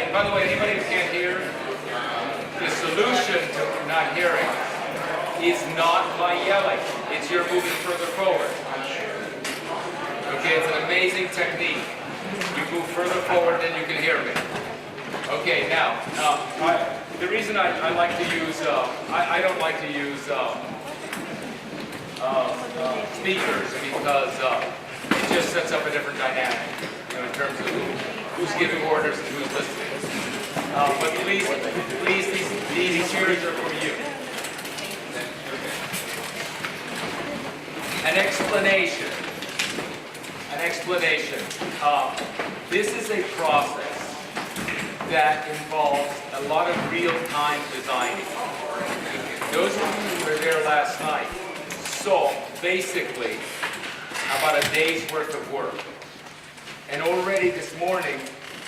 And by the way, anybody who can't hear, the solution to not hearing is not by yelling. It's your moving further forward. Okay, it's an amazing technique. You move further forward, then you can hear me. Okay, now, the reason I like to use, I don't like to use speakers because it just sets up a different dynamic, in terms of who's giving orders and who's listening. But please, these cheers are for you. An explanation. This is a process that involves a lot of real-time designing. Those of you who were there last night saw basically about a day's worth of work. And already this morning,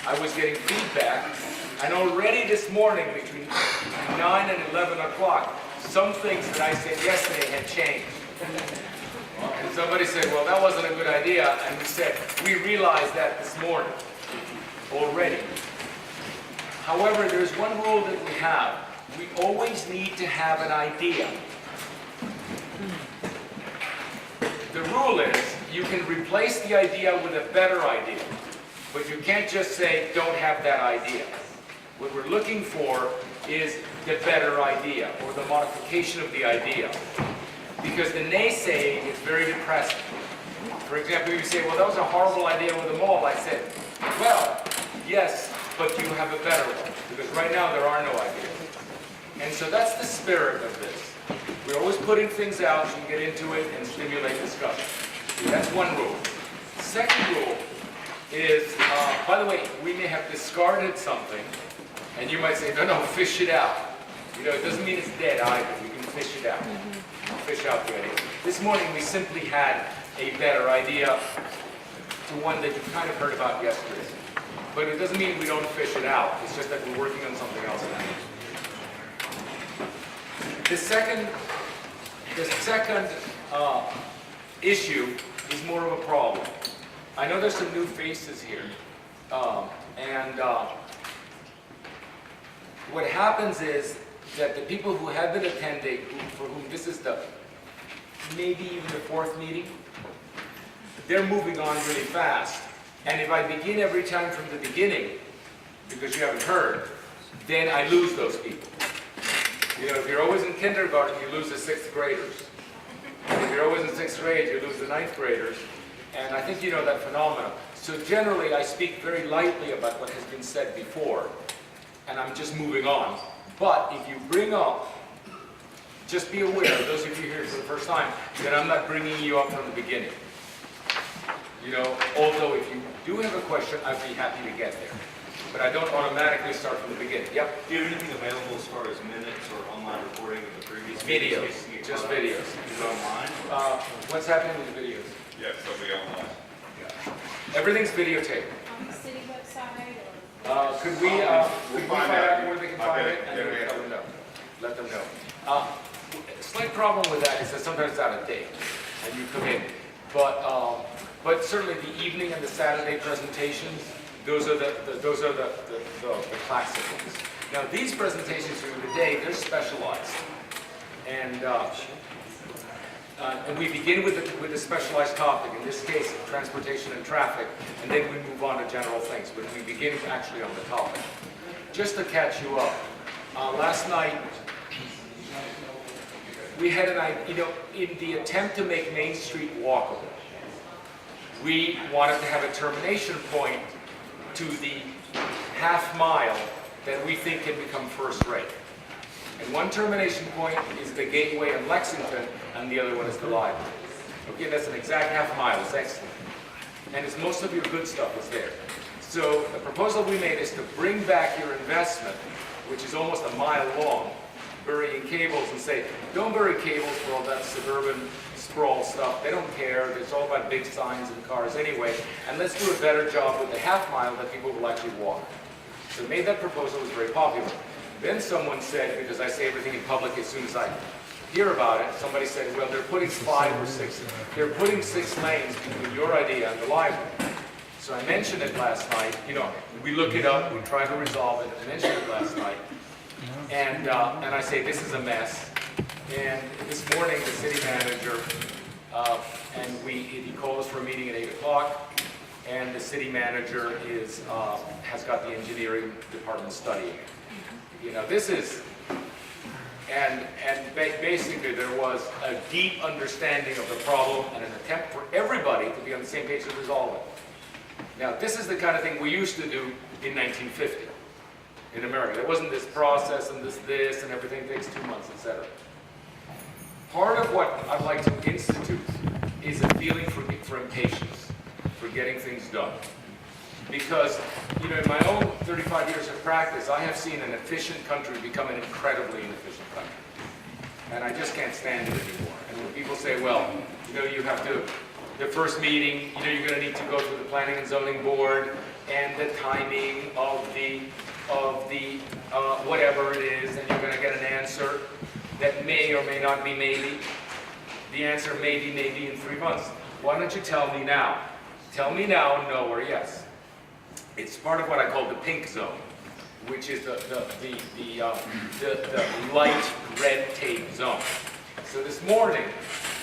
I was getting feedback, and already this morning, between 9 and 11 o'clock, some things that I said yesterday had changed. And somebody said, well, that wasn't a good idea, and we said, we realized that this morning already. However, there's one rule that we have. We always need to have an idea. The rule is, you can replace the idea with a better idea, but you can't just say, don't have that idea. What we're looking for is the better idea, or the modification of the idea. Because the naysaying is very depressing. For example, you say, well, that was a horrible idea with the mall. I said, well, yes, but you have a better one. Because right now there are no ideas. And so that's the spirit of this. We're always putting things out so you can get into it and stimulate discussion. So that's one rule. Second rule is, by the way, we may have discarded something, and you might say, no, fish it out. It doesn't mean it's dead either. We can fish it out. Fish out the idea. This morning we simply had a better idea to one that you kind of heard about yesterday. But it doesn't mean we don't fish it out. It's just that we're working on something else now. The second issue is more of a problem. I know there's some new faces here. What happens is that the people who have been attending, for whom this is maybe even the fourth meeting, they're moving on really fast. And if I begin every time from the beginning, because you haven't heard, then I lose those people. If you're always in kindergarten, you lose the 6th graders. And if you're always in 6th grade, you lose the 9th graders. And I think you know that phenomenon. So generally, I speak very lightly about what has been said before, and I'm just moving on. But if you bring up, just be aware, those of you here for the first time, that I'm not bringing you up from the beginning. Although if you do have a question, I'd be happy to get there. But I don't automatically start from the beginning. Yep? Do you have anything available as far as minutes or online recording of the previous videos? Just videos. Is it online? What's happening with the videos? Yes, they'll be online. Yeah. Everything's videotaped. On the city website or? Could we find out where they can find it and then let them know? Let them know. Slight problem with that is that sometimes it's out of date and you come in. But certainly the evening and the Saturday presentations, those are the classic ones. Now these presentations during the day, they're specialized. And we begin with a specialized topic, in this case, transportation and traffic, and then we move on to general things, but we begin actually on the topic. Just to catch you up, last night, we had in the attempt to make Main Street walkable, we wanted to have a termination point to the half mile that we think can become first rate. And one termination point is the Gateway in Lexington, and the other one is the library. Okay, that's an exact half mile. It's excellent. And it's most of your good stuff is there. So the proposal we made is to bring back your investment, which is almost a mile long, burying cables, and say, don't bury cables for all that suburban sprawl stuff. They don't care. It's all about big signs and cars anyway. And let's do a better job with the half mile that people will actually walk. So we made that proposal. It was very popular. Then someone said, because I say everything in public as soon as I hear about it, somebody said, well, they're putting 5 or 6, they're putting 6 lanes between your idea and the library. So I mentioned it last night, we look it up, we try to resolve it, I mentioned it last night. And I say, this is a mess. And this morning, the city manager, he called us for a meeting at 8 o'clock, and the city manager has got the engineering department studying it. This is, basically there was a deep understanding of the problem and an attempt for everybody to be on the same page to resolve it. Now, this is the kind of thing we used to do in 1950 in America. There wasn't this process and this, and everything takes 2 months, etc. Part of what I'd like to institute is a feeling for impatience, for getting things done. Because, in my own 35 years of practice, I have seen an efficient country become an incredibly inefficient country. And I just can't stand it anymore. And when people say, well, you have to, the first meeting, you're going to need to go through the Planning and Zoning Board, and the timing of the whatever it is, and you're going to get an answer that may or may not be maybe. The answer may be maybe in 3 months. Why don't you tell me now? Tell me now, no or yes. It's part of what I call the pink zone, which is the light red tape zone. So this morning,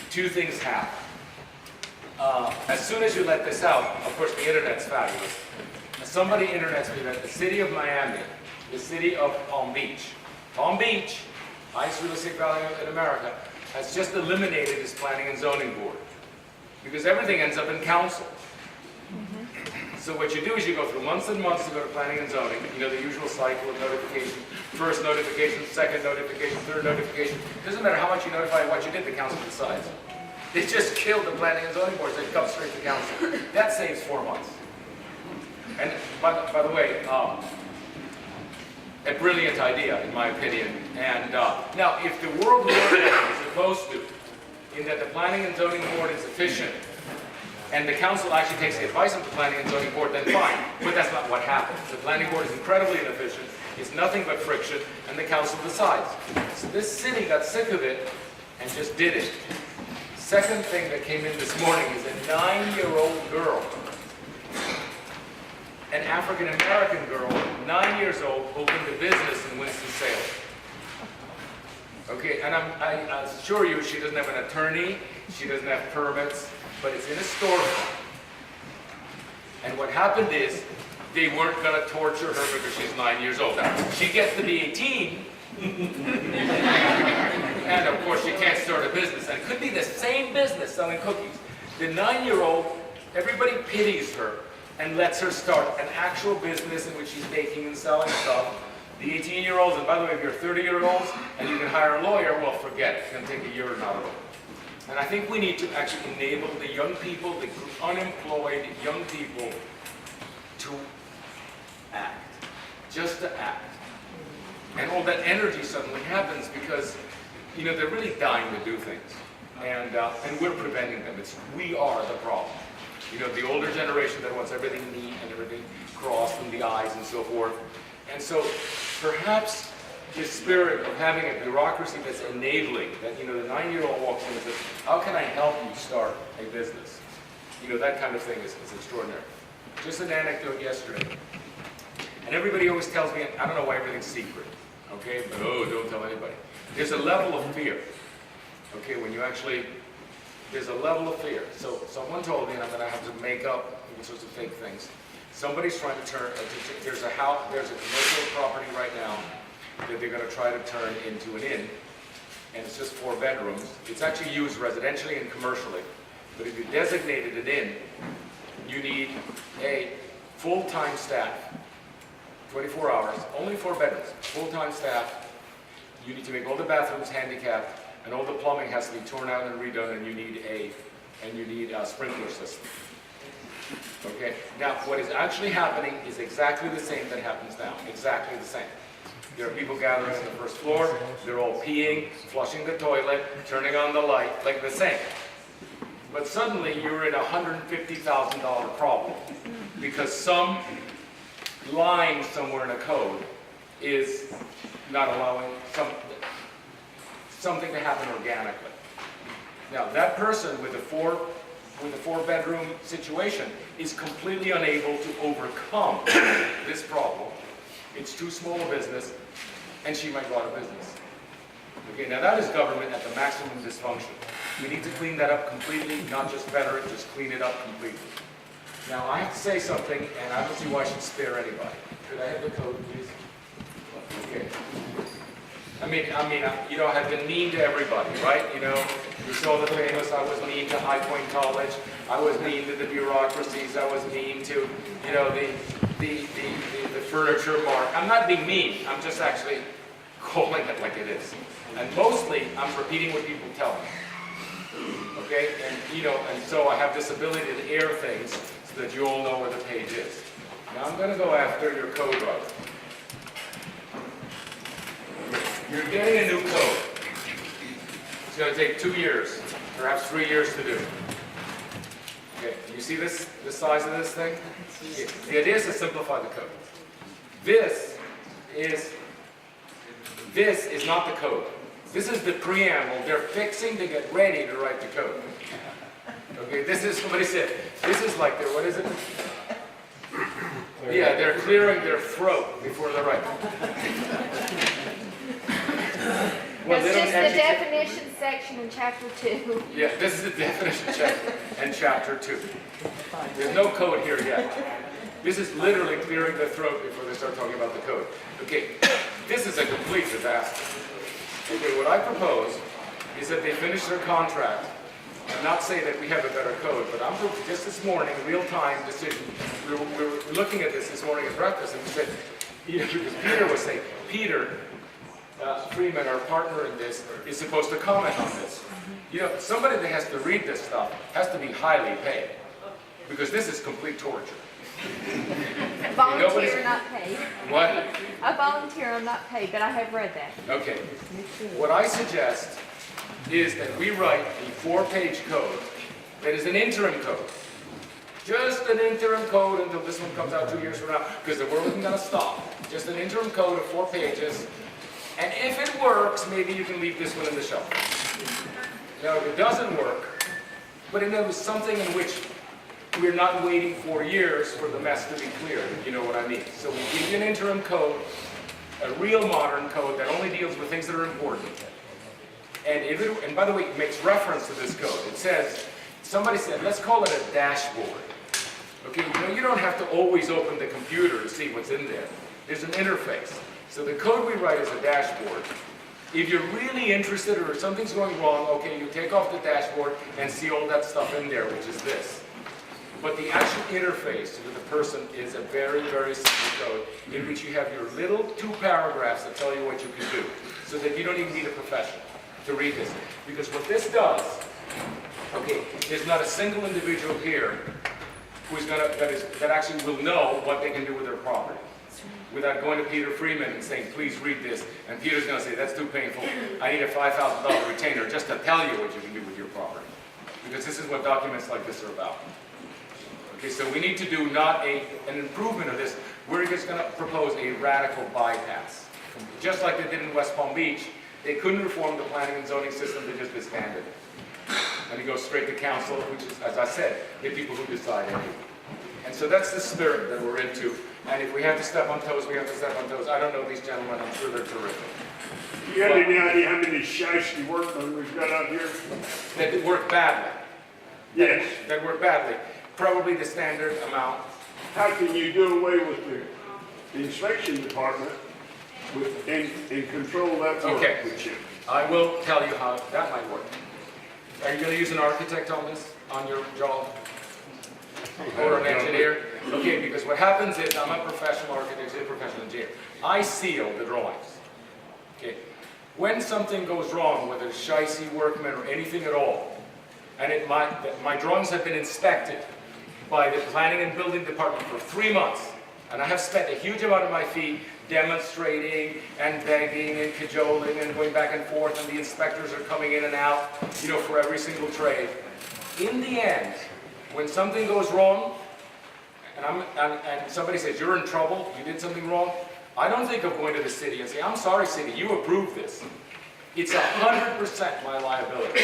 2 things happened. As soon as you let this out, of course the internet's fabulous. Somebody internets me that the city of Miami, the city of Palm Beach, highest real estate value in America, has just eliminated its planning and zoning board. Because everything ends up in council. So what you do is you go through months and months to go to planning and zoning, the usual cycle of notification, first notification, second notification, third notification. It doesn't matter how much you notify what you did, the council decides. They just killed the planning and zoning board, so it comes straight to council. That saves 4 months. And by the way, a brilliant idea, in my opinion. And now, if the world worked as it's supposed to, in that the planning and zoning board is efficient, and the council actually takes the advice of the planning and zoning board, then fine. But that's not what happens. The planning board is incredibly inefficient. It's nothing but friction, and the council decides. So this city got sick of it and just did it. Second thing that came in this morning is a 9-year-old girl, an African-American girl, 9 years old, opened a business in Winston-Salem. Okay, and I assure you, she doesn't have an attorney, she doesn't have permits, but it's in a storefront. And what happened is, they weren't going to torture her because she's 9 years old. Now, she gets to be 18, and of course she can't start a business. And it could be the same business selling cookies. The 9-year-old, everybody pities her and lets her start an actual business in which she's baking and selling stuff. The 18-year-olds, and by the way, if you're 30-year-olds and you can hire a lawyer, well, forget it. It's going to take a year or not at all. And I think we need to actually enable the young people, the unemployed young people, to act. Just to act. And all that energy suddenly happens because, they're really dying to do things. And we're preventing them. We are the problem. The older generation that wants everything neat and everything crossed and the I's and so forth. And so perhaps the spirit of having a bureaucracy that's enabling, that, the 9-year-old walks in and says, how can I help you start a business? That kind of thing is extraordinary. Just an anecdote yesterday. And everybody always tells me, I don't know why everything's secret, okay? But don't tell anybody. There's a level of fear, okay, when you actually, there's a level of fear. So someone told me, and I'm going to have to make up all sorts of fake things. Somebody's trying to turn, there's a commercial property right now that they're going to try to turn into an inn, and it's just 4 bedrooms. It's actually used residentially and commercially, but if you designated an inn, you need a full-time staff, 24 hours, only 4 bedrooms, full-time staff. You need to make all the bathrooms handicapped, and all the plumbing has to be torn out and redone, and you need a sprinkler system. Okay. Now, what is actually happening is exactly the same that happens now. Exactly the same. There are people gathering on the first floor. They're all peeing, flushing the toilet, turning on the light, like the same. But suddenly, you're in a $150,000 problem because some line somewhere in a code is not allowing something to happen organically. Now, that person with the 4 with a 4-bedroom situation is completely unable to overcome this problem. It's too small a business, and she might go out of business. Okay, now that is government at the maximum dysfunction. We need to clean that up completely, not just better it, just clean it up completely. Now I have to say something, and I don't see why I should spare anybody. Could I have the code, please? Okay. I mean, you know, I've been mean to everybody, right? You know, you saw the famous, I was mean to High Point College, I was mean to the bureaucracies, I was mean to, you know, the furniture mart. I'm not being mean, I'm just actually calling it like it is. And mostly, I'm repeating what people tell me. Okay, and you know, and so I have this ability to air things so that you all know where the page is. Now I'm going to go after your code writer. You're getting a new code. It's going to take 2 years, perhaps 3 years to do. Okay, you see this, the size of this thing? The idea is to simplify the code. This is not the code. This is the preamble. They're fixing to get ready to write the code. Okay, this is, somebody said, this is like their, what is it? Yeah, they're clearing their throat before they write. Well, That's they don't just the actually- definition section in chapter 2. Yeah, this is the definition chapter and chapter 2. There's no code here yet. This is literally clearing their throat before they start talking about the code. Okay, this is a complete disaster. Okay, what I propose is that they finish their contract and not say that we have a better code, but I'm just this morning, real-time decision. We were looking at this morning at breakfast, and we said, you know, because Peter was saying, Peter Freeman, our partner in this, is supposed to comment on this. You know, somebody that has to read this stuff has to be highly paid, because this is complete torture. Volunteer, not paid. What? I volunteer, I'm not paid, but I have read that. Okay. What I suggest is that we write a 4-page code that is an interim code. Just an interim code until this one comes out 2 years from now, because the world isn't going to stop. Just an interim code of 4 pages. And if it works, maybe you can leave this one in the shelf. Now, if it doesn't work, but it was something in which we're not waiting 4 years for the mess to be cleared, if you know what I mean. So we give you an interim code, a real modern code that only deals with things that are important. And by the way, it makes reference to this code. It says, somebody said, let's call it a dashboard. Okay, you know, you don't have to always open the computer to see what's in there. There's an interface. So the code we write is a dashboard. If you're really interested or something's going wrong, okay, you take off the dashboard and see all that stuff in there, which is this. But the actual interface with the person is a very, very simple code in which you have your little 2 paragraphs that tell you what you can do, so that you don't even need a professional to read this. Because what this does, okay, there's not a single individual here who's that actually will know what they can do with their property, without going to Peter Freeman and saying, please read this, and Peter's going to say, that's too painful. I need a $5,000 retainer just to tell you what you can do with your property. Because this is what documents like this are about. Okay, so we need to do not an improvement of this. We're just going to propose a radical bypass. Just like they did in West Palm Beach, they couldn't reform the planning and zoning system, they just disbanded it. And it goes straight to council, which is, as I said, the people who decide anyway. And so that's the spirit that we're into. And if we have to step on toes, we have to step on toes. I don't know these gentlemen, I'm sure they're terrific. You got any idea how many shiesty workmen we've got out here? That work badly. Yes. That work badly. Probably the standard amount. How can you do away with the inspection department and control that work? Okay. with you? I will tell you how that might work. Are you going to use an architect on this, on your job? Or an engineer? Okay, because what happens is, I'm a professional architect, you're a professional engineer. I seal the drawings. Okay. When something goes wrong, whether it's shicey workmen or anything at all, and my drawings have been inspected by the planning and building department for 3 months, and I have spent a huge amount of my fee demonstrating and begging and cajoling and going back and forth, and the inspectors are coming in and out, you know, for every single trade. In the end, when something goes wrong, and somebody says, you're in trouble, you did something wrong, I don't think of going to the city and saying, I'm sorry, city, you approved this. It's 100% my liability.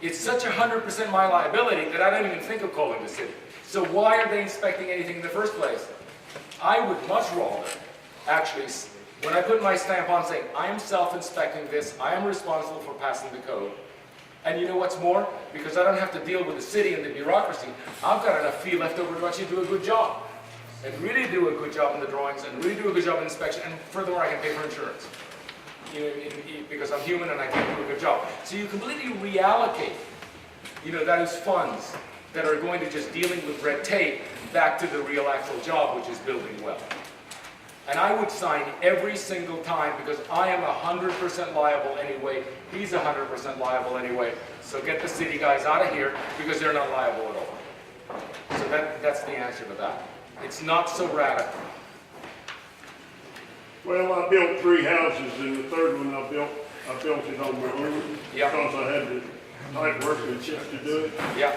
It's such 100% my liability that I don't even think of calling the city. So why are they inspecting anything in the first place? I would much rather, actually, when I put my stamp on saying, I am self-inspecting this, I am responsible for passing the code. And you know what's more? Because I don't have to deal with the city and the bureaucracy, I've got enough fee left over to actually do a good job. And really do a good job in the drawings, and really do a good job in inspection, and furthermore, I can pay for insurance. You know, because I'm human and I can do a good job. So you completely reallocate, those funds that are going to just dealing with red tape back to the real actual job, which is building well. And I would sign every single time because I am 100% liable anyway. He's 100% liable anyway. So get the city guys out of here because they're not liable at all. So that's the answer to that. It's not so radical. Well, I built 3 houses, and the third one I built it on my own. Yeah. Because I had the type workmanship to do it. Yeah.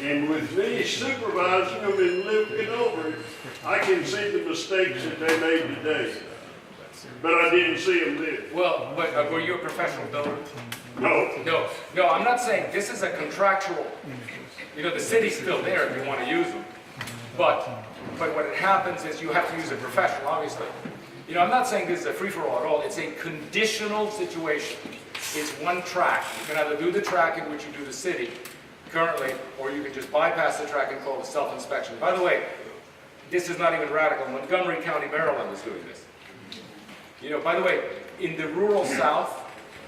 And with me supervising them and looking over it, I can see the mistakes that they made today. But I didn't see them then. Well, but were you a professional builder? No. No, I'm not saying this is a contractual, the city's still there if you want to use them. But what happens is you have to use a professional, obviously. I'm not saying this is a free-for-all at all. It's a conditional situation. It's one track. You can either do the track in which you do the city currently, or you can just bypass the track and call it self-inspection. By the way, this is not even radical. Montgomery County, Maryland is doing this. By the way, in the rural South,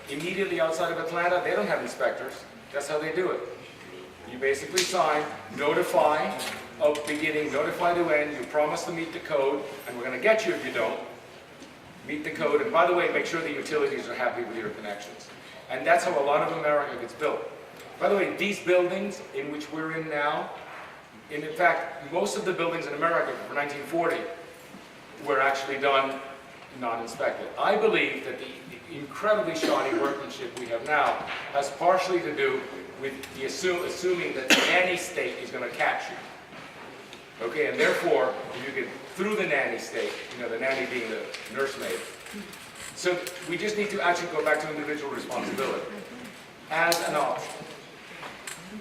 immediately outside of Atlanta, they don't have inspectors. That's how they do it. You basically sign, notify of beginning, notify to end, you promise to meet the code, and we're going to get you if you don't. Meet the code, and by the way, make sure the utilities are happy with your connections. And that's how a lot of America gets built. By the way, these buildings in which we're in now, in fact, most of the buildings in America from 1940 were actually done non-inspected. I believe that the incredibly shoddy workmanship we have now has partially to do with the assuming that the nanny state is going to catch you. Okay, and therefore, you get through the nanny state, the nanny being the nursemaid. So we just need to actually go back to individual responsibility as an option.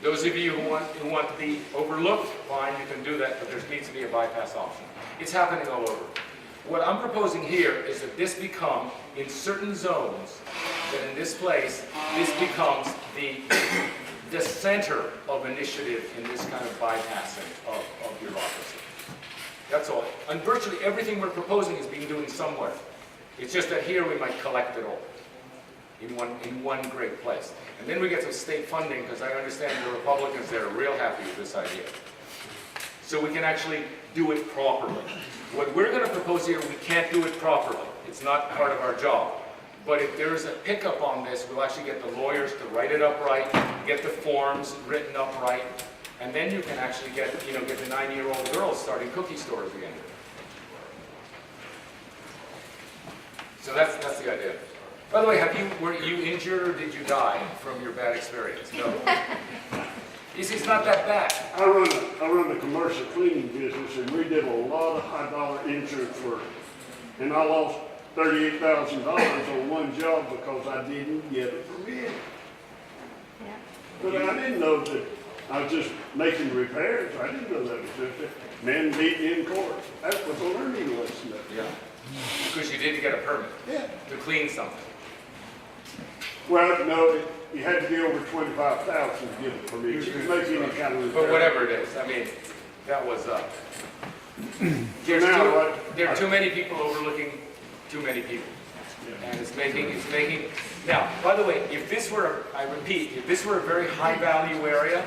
Those of you who want to be overlooked, fine, you can do that, but there needs to be a bypass option. It's happening all over. What I'm proposing here is that this become, in certain zones, that in this place, this becomes the center of initiative in this kind of bypassing of bureaucracy. That's all. And virtually everything we're proposing is being done somewhere. It's just that here we might collect it all in one great place. And then we get some state funding, because I understand the Republicans, they're real happy with this idea. So we can actually do it properly. What we're going to propose here, we can't do it properly. It's not part of our job. But if there's a pickup on this, we'll actually get the lawyers to write it up right, get the forms written up right, and then you can actually get the 9-year-old girls starting cookie stores again. So that's the idea. By the way, were you injured or did you die from your bad experience? No. It's not that bad. I run a commercial cleaning business, and we did a lot of high-dollar insurance work. And I lost $38,000 on one job because I didn't get a permit. Yeah. But I didn't know that I was just making repairs. I didn't know that was just a man beaten in court. That was a learning lesson. Yeah. Because you didn't get a permit Yeah. to clean something. Well, no, you had to be over 25,000 to get a permit. You could make any kind of repair. But whatever it is, I mean, that was there are too many people overlooking too many people. And it's making, now, by the way, if this were, I repeat, if this were a very high value area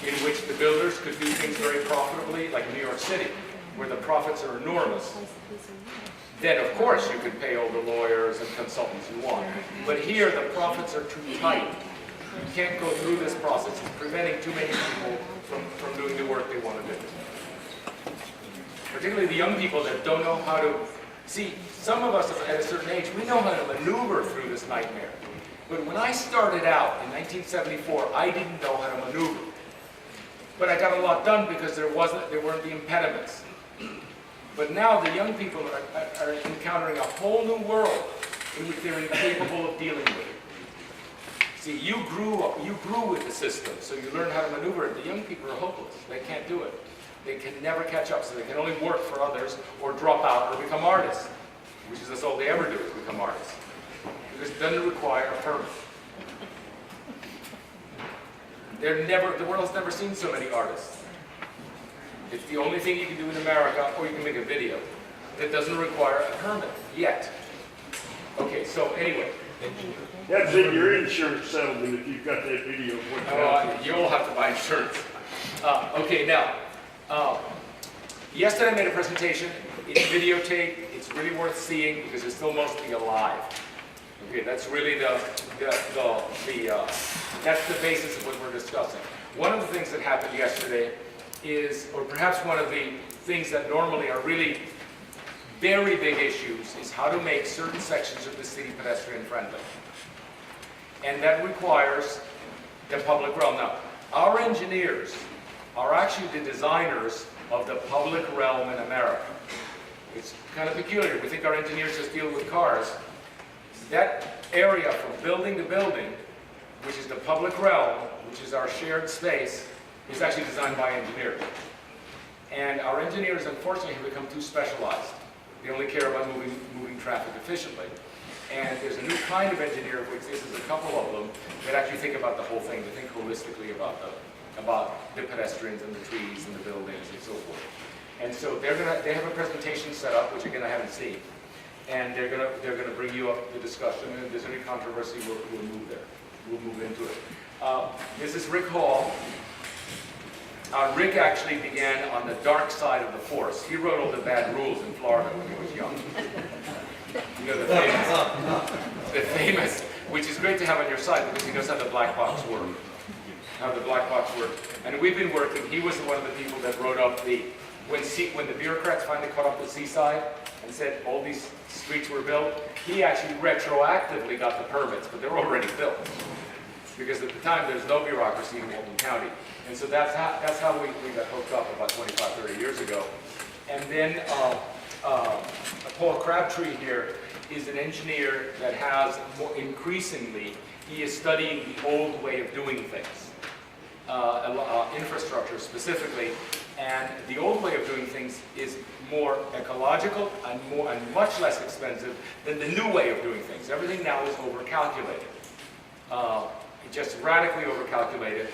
in which the builders could do things very profitably, like New York City, where the profits are enormous, then of course you could pay all the lawyers and consultants you want. But here the profits are too tight. You can't go through this process. It's preventing too many people from doing the work they want to do. Particularly the young people that don't know how to, see, some of us at a certain age, we know how to maneuver through this nightmare. But when I started out in 1974, I didn't know how to maneuver. But I got a lot done because there weren't the impediments. But now the young people are encountering a whole new world in which they're incapable of dealing with. See, you grew with the system, so you learn how to maneuver it. The young people are hopeless. They can't do it. They can never catch up, so they can only work for others or drop out or become artists, which is that's all they ever do is become artists. Because it doesn't require a permit. The world has never seen so many artists. It's the only thing you can do in America, or you can make a video, that doesn't require a permit, yet. Okay, so anyway. That's in your insurance settlement if you've got that video. You'll have to buy insurance. Okay, now, yesterday I made a presentation. It's videotaped. It's really worth seeing because it's still mostly alive. Okay, that's really that's the basis of what we're discussing. One of the things that happened yesterday is, or perhaps one of the things that normally are really very big issues, is how to make certain sections of the city pedestrian friendly. And that requires the public realm. Now, our engineers are actually the designers of the public realm in America. It's kind of peculiar. We think our engineers just deal with cars. That area from building to building, which is the public realm, which is our shared space, is actually designed by engineers. And our engineers, unfortunately, have become too specialized. They only care about moving traffic efficiently. And there's a new kind of engineer, of which this is a couple of them, that actually think about the whole thing. They think holistically about the pedestrians and the trees and the buildings and so forth. And so they have a presentation set up, which again I haven't seen, and they're gonna bring you up the discussion. And if there's any controversy, we'll move there. We'll move into it. This is Rick Hall. Rick actually began on the dark side of the force. He wrote all the bad rules in Florida when he was young. You know, the famous, which is great to have on your side because he knows how the black box works. And we've been working, he was one of the people that wrote up when the bureaucrats finally caught up to Seaside and said all these streets were built, he actually retroactively got the permits, but they were already built. Because at the time, there's no bureaucracy in Walton County. And so that's how we got hooked up about 25, 30 years ago. And then Paul Crabtree here is an engineer that has increasingly, he is studying the old way of doing things, infrastructure specifically. And the old way of doing things is more ecological and much less expensive than the new way of doing things. Everything now is overcalculated. Just radically overcalculated,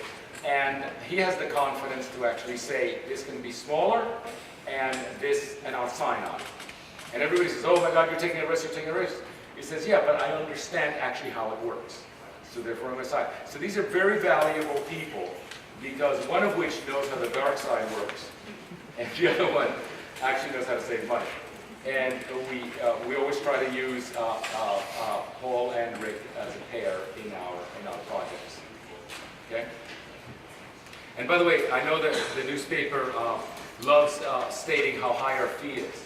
and he has the confidence to actually say this can be smaller, and I'll sign on it. And everybody says, "Oh my God, you're taking a risk. You're taking a risk." He says, "Yeah, but I understand actually how it works, so therefore I'm going to sign." So these are very valuable people because one of which knows how the dark side works, and the other one actually knows how to save money. And we always try to use Paul and Rick as a pair in our projects. Okay. And by the way, I know that the newspaper loves stating how high our fee is.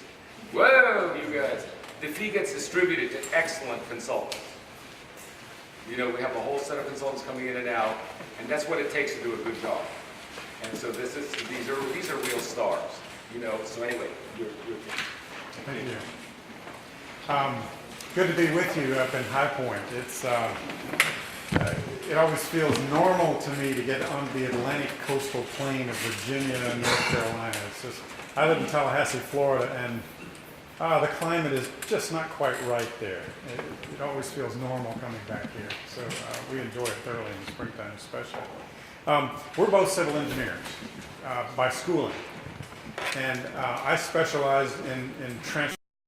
Whoa, you guys! The fee gets distributed to excellent consultants. You know, we have a whole set of consultants coming in and out, and that's what it takes to do a good job. And so these are real stars. You know. So anyway, you're Thank you. Good to be with you up in High Point. It always feels normal to me to get on the Atlantic coastal plain of Virginia and North Carolina. I live in Tallahassee, Florida, and the climate is just not quite right there. It always feels normal coming back here. So we enjoy it thoroughly in the springtime especially. We're both civil engineers by schooling. And I specialized in transportation.